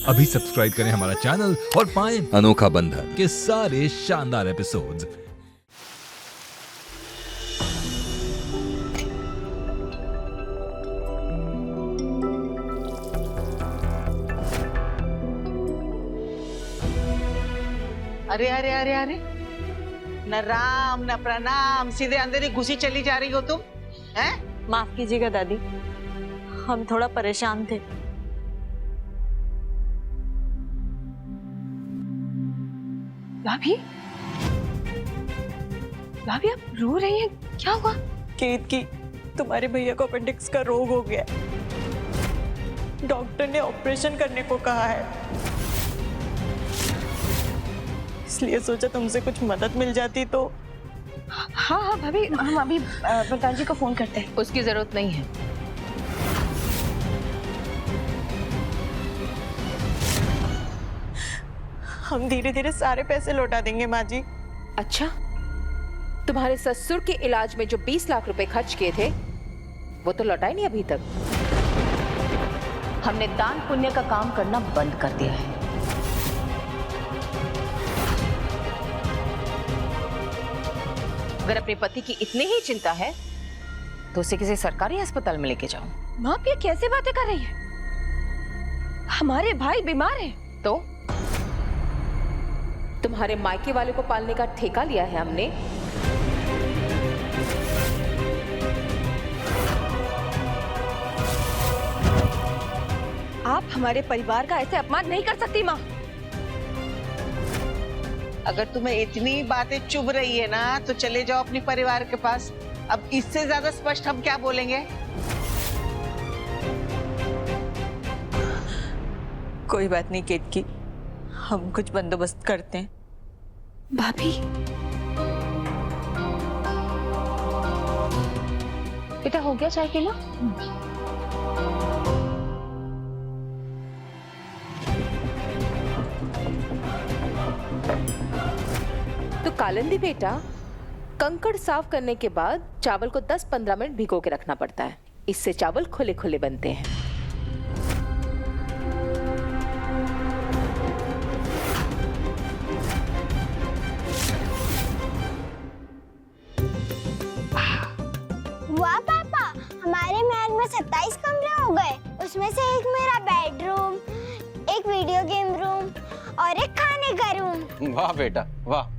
अभी सब्सक्राइब करें हमारा चैनल और पाएं अनोखा बंधन के सारे शानदार एपिसोड्स। अरे अरे अरे अरे, न राम न प्रणाम, सीधे अंदर ही घुसी चली जा रही हो तुम, हैं? माफ कीजिएगा दादी, हम थोड़ा परेशान थे। भाभी, भाभी आप रो रही हैं, क्या हुआ? केत की तुम्हारे भैया को अपेंडिक्स का रोग हो गया है। डॉक्टर ने ऑपरेशन करने को कहा है, इसलिए सोचा तुमसे कुछ मदद मिल जाती तो। हाँ हाँ भाभी, हम अभी प्रकाश जी को फोन करते हैं। उसकी जरूरत नहीं है। हम धीरे धीरे सारे पैसे लौटा देंगे माँ जी। अच्छा, तुम्हारे ससुर के इलाज में जो 20 लाख रुपए खर्च किए थे वो तो लौटाए नहीं अभी तक। हमने दान पुण्य का काम करना बंद कर दिया है। अगर अपने पति की इतनी ही चिंता है तो उसे किसी सरकारी अस्पताल में लेके जाओ। माँ आप ये कैसे बातें कर रही है? हमारे भाई बीमार हैं। तो तुम्हारे मायके वाले को पालने का ठेका लिया है हमने। आप हमारे परिवार का ऐसे अपमान नहीं कर सकती माँ। अगर तुम्हें इतनी बातें चुभ रही है ना तो चले जाओ अपने परिवार के पास। अब इससे ज्यादा स्पष्ट हम क्या बोलेंगे? कोई बात नहीं केत की, हम कुछ बंदोबस्त करते हैं। भाभी, बेटा हो गया चाय पीना? तो कालिंदी बेटा, कंकड़ साफ करने के बाद चावल को 10-15 मिनट भिगो के रखना पड़ता है। इससे चावल खुले खुले बनते हैं। वाह पापा, हमारे महल में 27 कमरे हो गए। उसमें से एक मेरा बेडरूम, एक वीडियो गेम रूम और एक खाने का रूम। वाह बेटा वाह।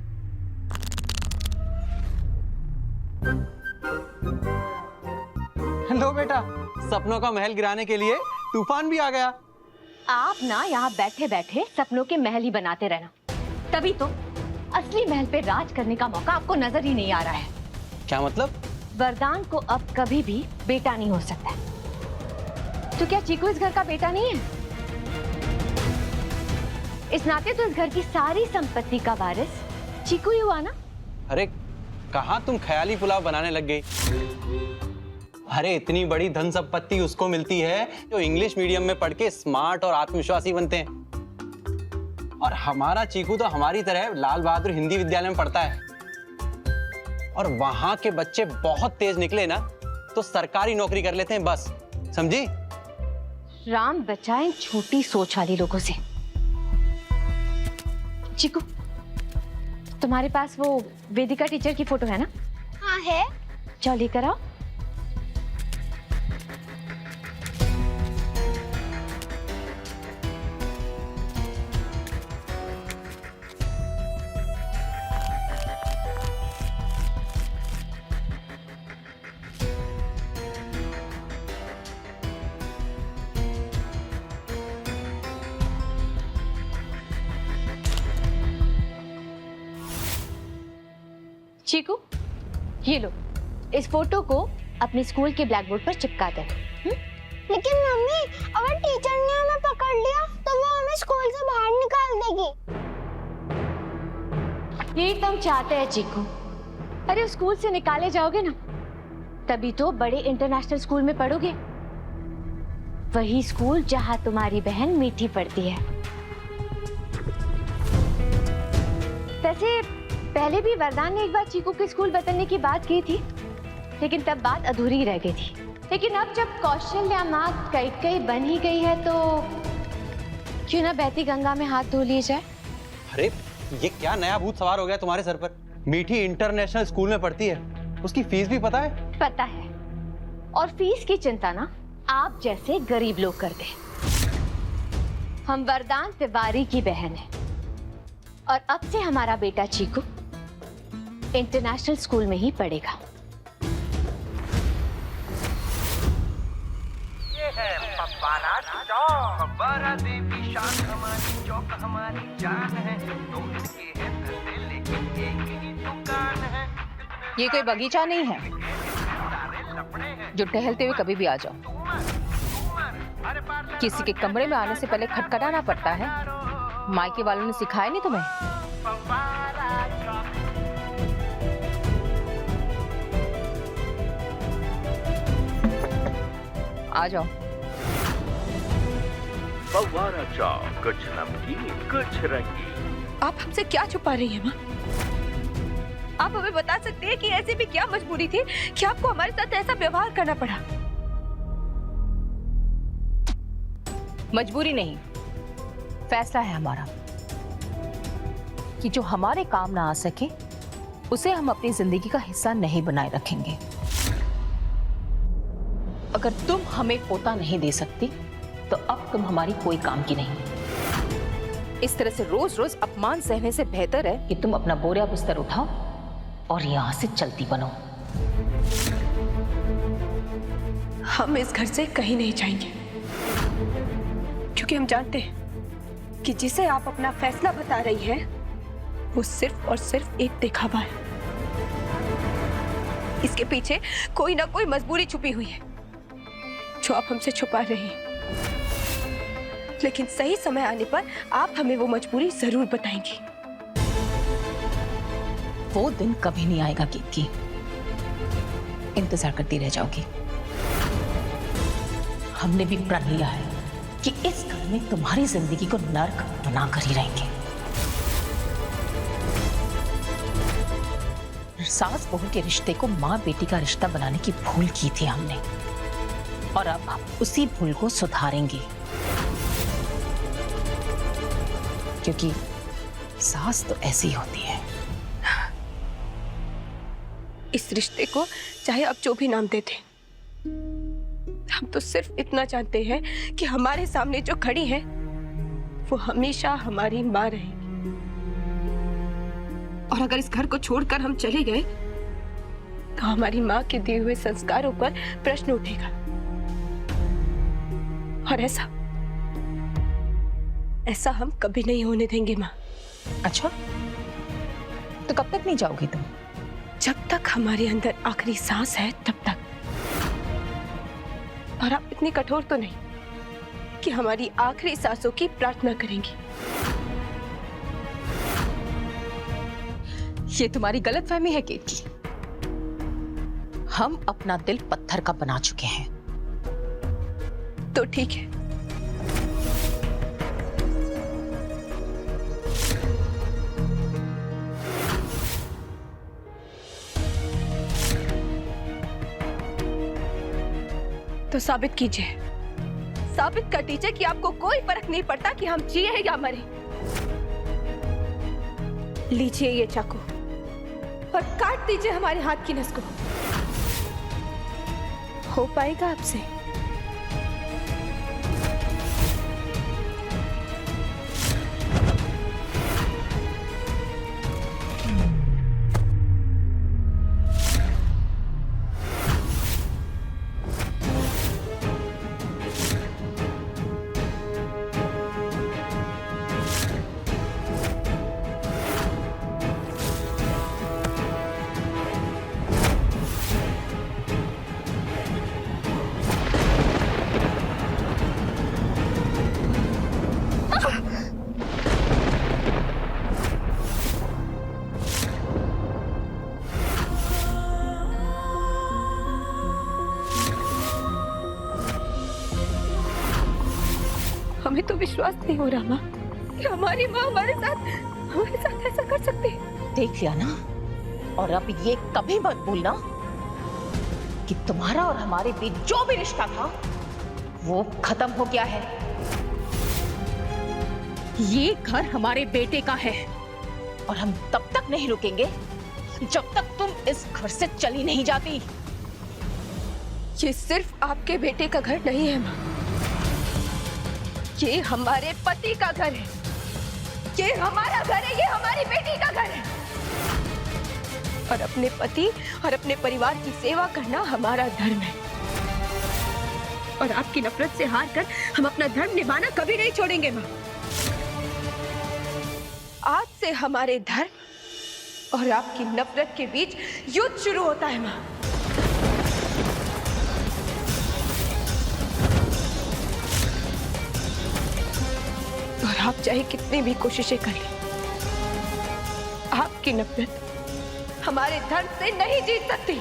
लो बेटा, सपनों का महल गिराने के लिए तूफान भी आ गया। आप ना यहाँ बैठे बैठे सपनों के महल ही बनाते रहना, तभी तो असली महल पे राज करने का मौका आपको नजर ही नहीं आ रहा है। क्या मतलब? वरदान को अब कभी भी बेटा नहीं हो सकता। तो क्या चीकू इस घर का बेटा नहीं है? इस नाते तो इस घर की सारी संपत्ति का वारिस चीकू ही हुआ ना। अरे कहाँ तुम ख्याली पुलाव बनाने लग गई? अरे इतनी बड़ी धन संपत्ति उसको मिलती है जो इंग्लिश मीडियम में पढ़ के स्मार्ट और आत्मविश्वासी बनते हैं। और हमारा चीकू तो हमारी तरह लाल बहादुर हिंदी विद्यालय में पढ़ता है। और वहां के बच्चे बहुत तेज निकले ना तो सरकारी नौकरी कर लेते हैं बस, समझी? राम बचाएं छोटी सोच वाले लोगों से। चीकू, तुम्हारे पास वो वेदिका टीचर की फोटो है ना? हाँ है। जाओ लेकर आओ। चीकू, ये लो, इस फोटो को अपने स्कूल के ब्लैक बोर्ड पर चिपका दो। लेकिन मम्मी, अगर टीचर ने हमें पकड़ लिया तो वो हमें स्कूल से बाहर निकाल देगी। यही तुम चाहते हैं चीकू। अरे स्कूल से निकाले जाओगे ना, तभी तो बड़े इंटरनेशनल स्कूल में पढ़ोगे। वही स्कूल जहां तुम्हारी बहन मीठी पढ़ती है। वैसे पहले भी वरदान ने एक बार चीकू के स्कूल बदलने की बात की थी, लेकिन तब बात अधूरी रह गई थी। लेकिन अब जब कौशल्या माँ कैकेयी बन ही गई है तो क्यों ना बहती गंगा में हाथ धो लिए जाए? अरे ये क्या नया भूत सवार हो गया तुम्हारे सर पर? मीठी इंटरनेशनल स्कूल में पढ़ती है, उसकी फीस भी पता है? पता है, और फीस की चिंता ना आप जैसे गरीब लोग करते हैं। हम वरदान तिवारी की बहन है और अब से हमारा बेटा चीकू इंटरनेशनल स्कूल में ही पढ़ेगा। ये है पब्बारा चौक, पब्बारा देवी शान हमारी, चौक हमारी जान है। दो इनके हैं धंधे लेकिन एक ही दुकान है। ये कोई बगीचा नहीं है जो टहलते हुए कभी भी आ जाओ। किसी के कमरे में आने से पहले खटखटाना पड़ता है। मायके वालों ने सिखाया नहीं तुम्हें? आ जाओ। पब्बारा चौक, कुछ नमकीन कुछ रंगीन। आप हमसे क्या छुपा रही हैं माँ? आप हमें बता सकते हैं कि ऐसी भी क्या मजबूरी थी कि आपको हमारे साथ ऐसा व्यवहार करना पड़ा? मजबूरी नहीं, फैसला है हमारा कि जो हमारे काम ना आ सके उसे हम अपनी जिंदगी का हिस्सा नहीं बनाए रखेंगे। अगर तुम हमें पोता नहीं दे सकती तो अब तुम हमारी कोई काम की नहीं। इस तरह से रोज रोज अपमान सहने से बेहतर है कि तुम अपना बोरिया बिस्तर उठाओ और यहां से चलती बनो। हम इस घर से कहीं नहीं जाएंगे, क्योंकि हम जानते हैं कि जिसे आप अपना फैसला बता रही हैं, वो सिर्फ और सिर्फ एक दिखावा है। इसके पीछे कोई ना कोई मजबूरी छुपी हुई है जो आप हमसे छुपा रही हैं। लेकिन सही समय आने पर आप हमें वो मजबूरी जरूर बताएंगी। वो दिन कभी नहीं आएगा की इंतजार करती रह जाओगी। हमने भी प्रण लिया है कि इस घर में तुम्हारी जिंदगी को नर्क बना कर ही रहेंगे। सास बहू के रिश्ते को माँ बेटी का रिश्ता बनाने की भूल की थी हमने, और अब हम उसी भूल को सुधारेंगे। क्योंकि सास तो ऐसी होती है। इस रिश्ते को चाहे आप जो भी नाम देते, हम तो सिर्फ इतना जानते हैं कि हमारे सामने जो खड़ी है वो हमेशा हमारी माँ रहेगी। और अगर इस घर को छोड़कर हम चले गए तो हमारी माँ के दिए हुए संस्कारों पर प्रश्न उठेगा। और ऐसा हम कभी नहीं होने देंगे माँ। अच्छा, तो कब तक नहीं जाओगी तुम? जब तक हमारे अंदर आखिरी सांस है तब तक। और आप इतनी कठोर तो नहीं कि हमारी आखिरी सांसों की प्रार्थना करेंगी। ये तुम्हारी गलतफहमी है केतकी। हम अपना दिल पत्थर का बना चुके हैं। तो ठीक है, तो साबित कीजिए, साबित कर दीजिए कि आपको कोई फर्क नहीं पड़ता कि हम जिए या मरे। लीजिए ये चाकू और काट दीजिए हमारे हाथ की नस को। हो पाएगा आपसे? हमें तो विश्वास नहीं हो रहा माँ कि हमारी माँ हमारे साथ ऐसा कर सकती है। देख लिया ना, और अब ये कभी मत भूलना कि तुम्हारा और हमारे बीच जो भी रिश्ता था वो खत्म हो गया है। ये घर हमारे बेटे का है और हम तब तक नहीं रुकेंगे जब तक तुम इस घर से चली नहीं जाती। ये सिर्फ आपके बेटे का घर नहीं है माँ, ये हमारे पति का घर है, ये हमारा घर है, ये हमारी बेटी का घर है। और अपने पति और अपने परिवार की सेवा करना हमारा धर्म है। और आपकी नफरत से हार कर हम अपना धर्म निभाना कभी नहीं छोड़ेंगे माँ। आज से हमारे धर्म और आपकी नफरत के बीच युद्ध शुरू होता है माँ। और आप चाहे कितनी भी कोशिशें कर लें, आपकी नफरत हमारे धर्म से नहीं जीत सकती।